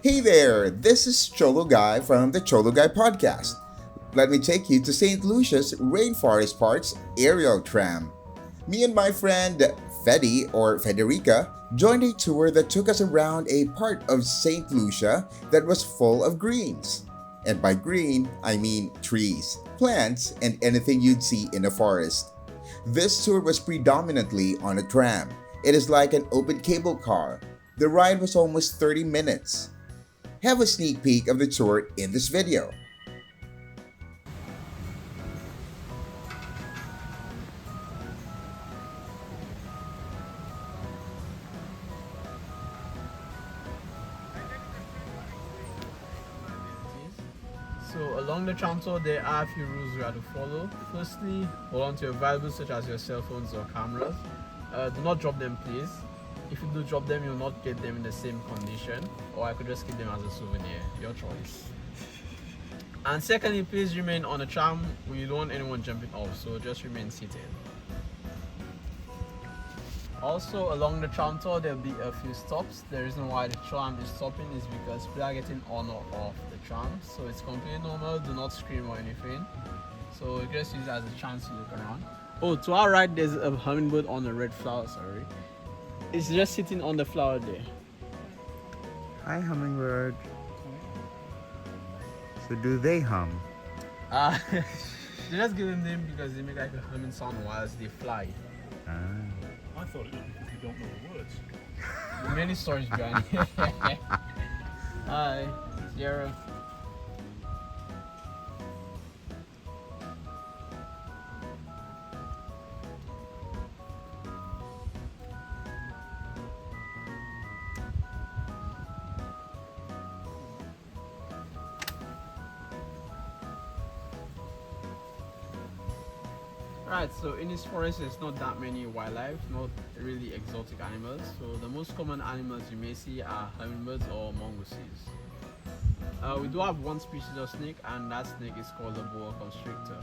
Hey there, this is Cholo Guy from the Cholo Guy podcast. Let me take you to Saint Lucia's Rainforest Park's aerial tram. Me and my friend Fedi or Federica joined a tour that took us around a part of Saint Lucia that was full of greens. And by green, I mean trees, plants, and anything you'd see in a forest. This tour was predominantly on a tram. It is like an open cable car. The ride was almost 30 minutes. Have a sneak peek of the tour in this video. So along the tram tour, there are a few rules you have to follow. Firstly, hold on to your valuables such as your cell phones or cameras. Do not drop them, please. If you do drop them, you'll not get them in the same condition, or I could just keep them as a souvenir. Your choice. And secondly, please remain on the tram. We don't want anyone jumping off, so just remain seated. Also, along the tram tour, there'll be a few stops. The reason why the tram is stopping is because people are getting on or off the tram, so it's completely normal. Do not scream or anything. So just use it as a chance to look around. Oh, to our right, there's a hummingbird on a red flower. Sorry, it's just sitting on the flower there. Hi, hummingbird. So do they hum? They just give them name because they make like a humming sound whilst they fly. Ah. I thought it was because we don't know the words. There are many stories behind it. Hi, Sierra. Right, so in this forest there's not that many wildlife, not really exotic animals. So the most common animals you may see are hummingbirds or mongooses. We do have one species of snake, and that snake is called the boa constrictor.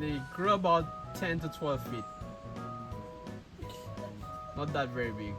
They grow about 10 to 12 feet. Not that very big.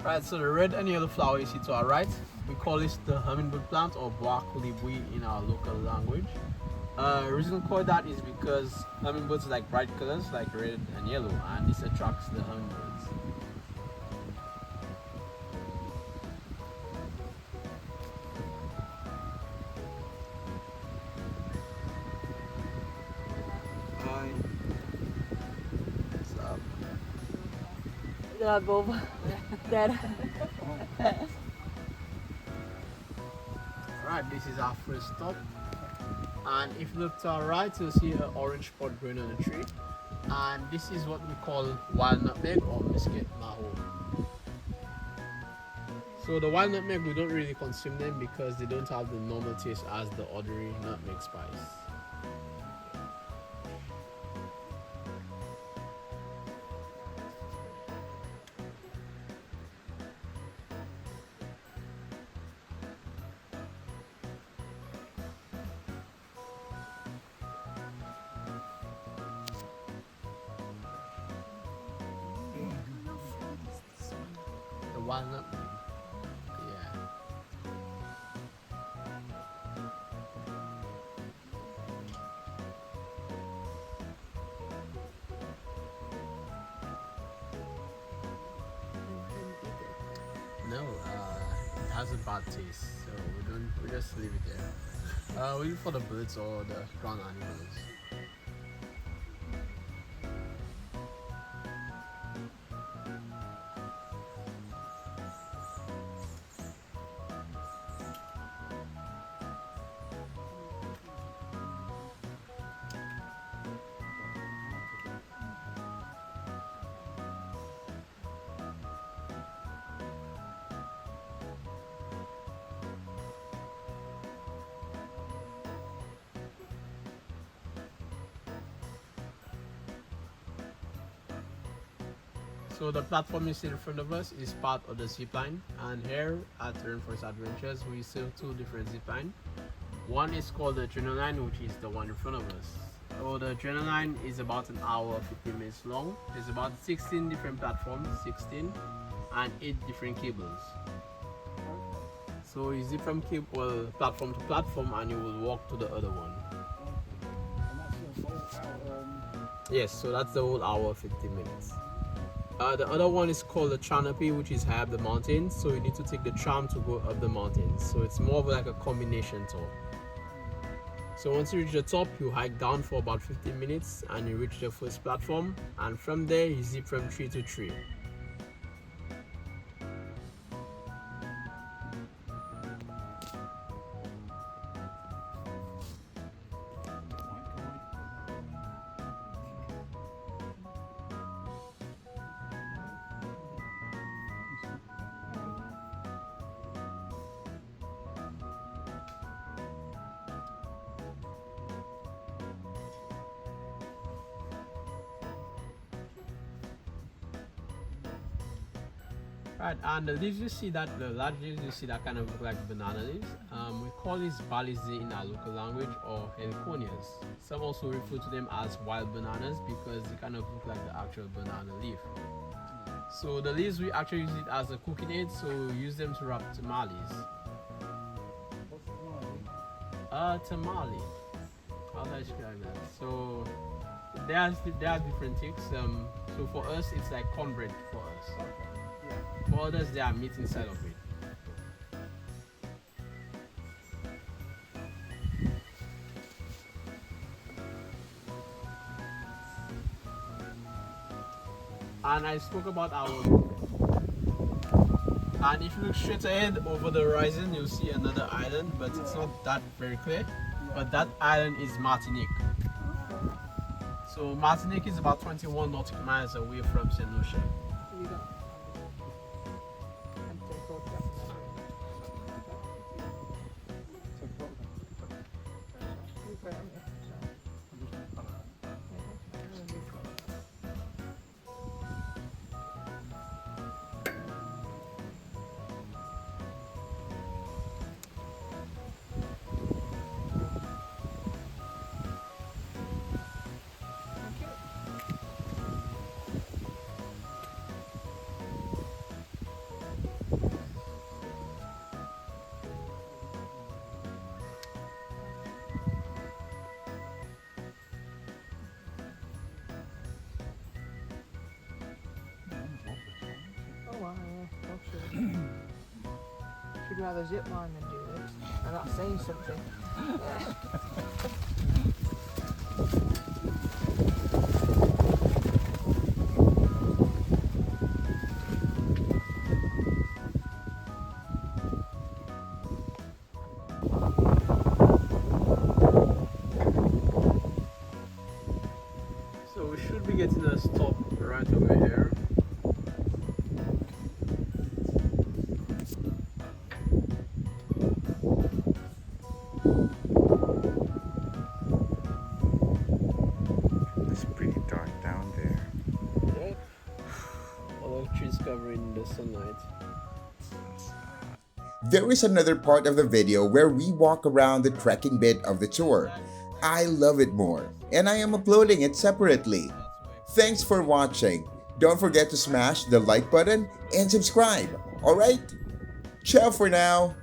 Right, so the red and yellow flower you see to our right, we call this the hummingbird plant or boa colibri in our local language. Reason we call that is because hummingbirds like bright colors like red and yellow, and this attracts the hummingbirds. Hi. What's up? Yeah, Bob. Dad. Right, this is our first stop, and if you look to our right you'll see an orange spot growing on the tree, and this is what we call wild nutmeg or mesquite maho. So the wild nutmeg, we don't really consume them because they don't have the normal taste as the ordinary nutmeg spice. The wild nutmeg. Yeah. No, it has a bad taste, so we don't we just leave it there. We look for the birds or the ground animals. So the platform you see in front of us is part of the zip line, and here at Rainforest Adventures we serve two different zip lines. One is called the Adrenaline, which is the one in front of us. So the Adrenaline is about an hour 50 minutes long. There's about 16 different platforms, 16, and 8 different cables. So you zip from platform to platform, and you will walk to the other one. Yes, so that's the whole hour 50 minutes. The other one is called the Canopy, which is high up the mountain, so you need to take the tram to go up the mountain. So it's more of like a combination tour. So once you reach the top, you hike down for about 15 minutes and you reach the first platform, and from there you zip from tree to tree. Right, and the leaves you see that, the large leaves you see that kind of look like banana leaves. We call these balizi in our local language, or heliconias. Some also refer to them as wild bananas because they kind of look like the actual banana leaf. So the leaves, we actually use it as a cooking aid, so we use them to wrap tamales. Tamale. How do I describe that? So there are different things. So for us, it's like cornbread for us. For others, there are meat inside of it. And I spoke about our... And if you look straight ahead over the horizon, you'll see another island, but it's not that very clear. But that island is Martinique. So Martinique is about 21 nautical miles away from Saint Lucia. Should rather zip line than do this. I'm not saying something. So we should be getting a stop right over here. It's pretty dark down there. Yeah. All the trees covering the sunlight. There is another part of the video where we walk around the trekking bit of the tour. I love it more, and I am uploading it separately. Thanks for watching. Don't forget to smash the like button and subscribe, alright? Ciao for now!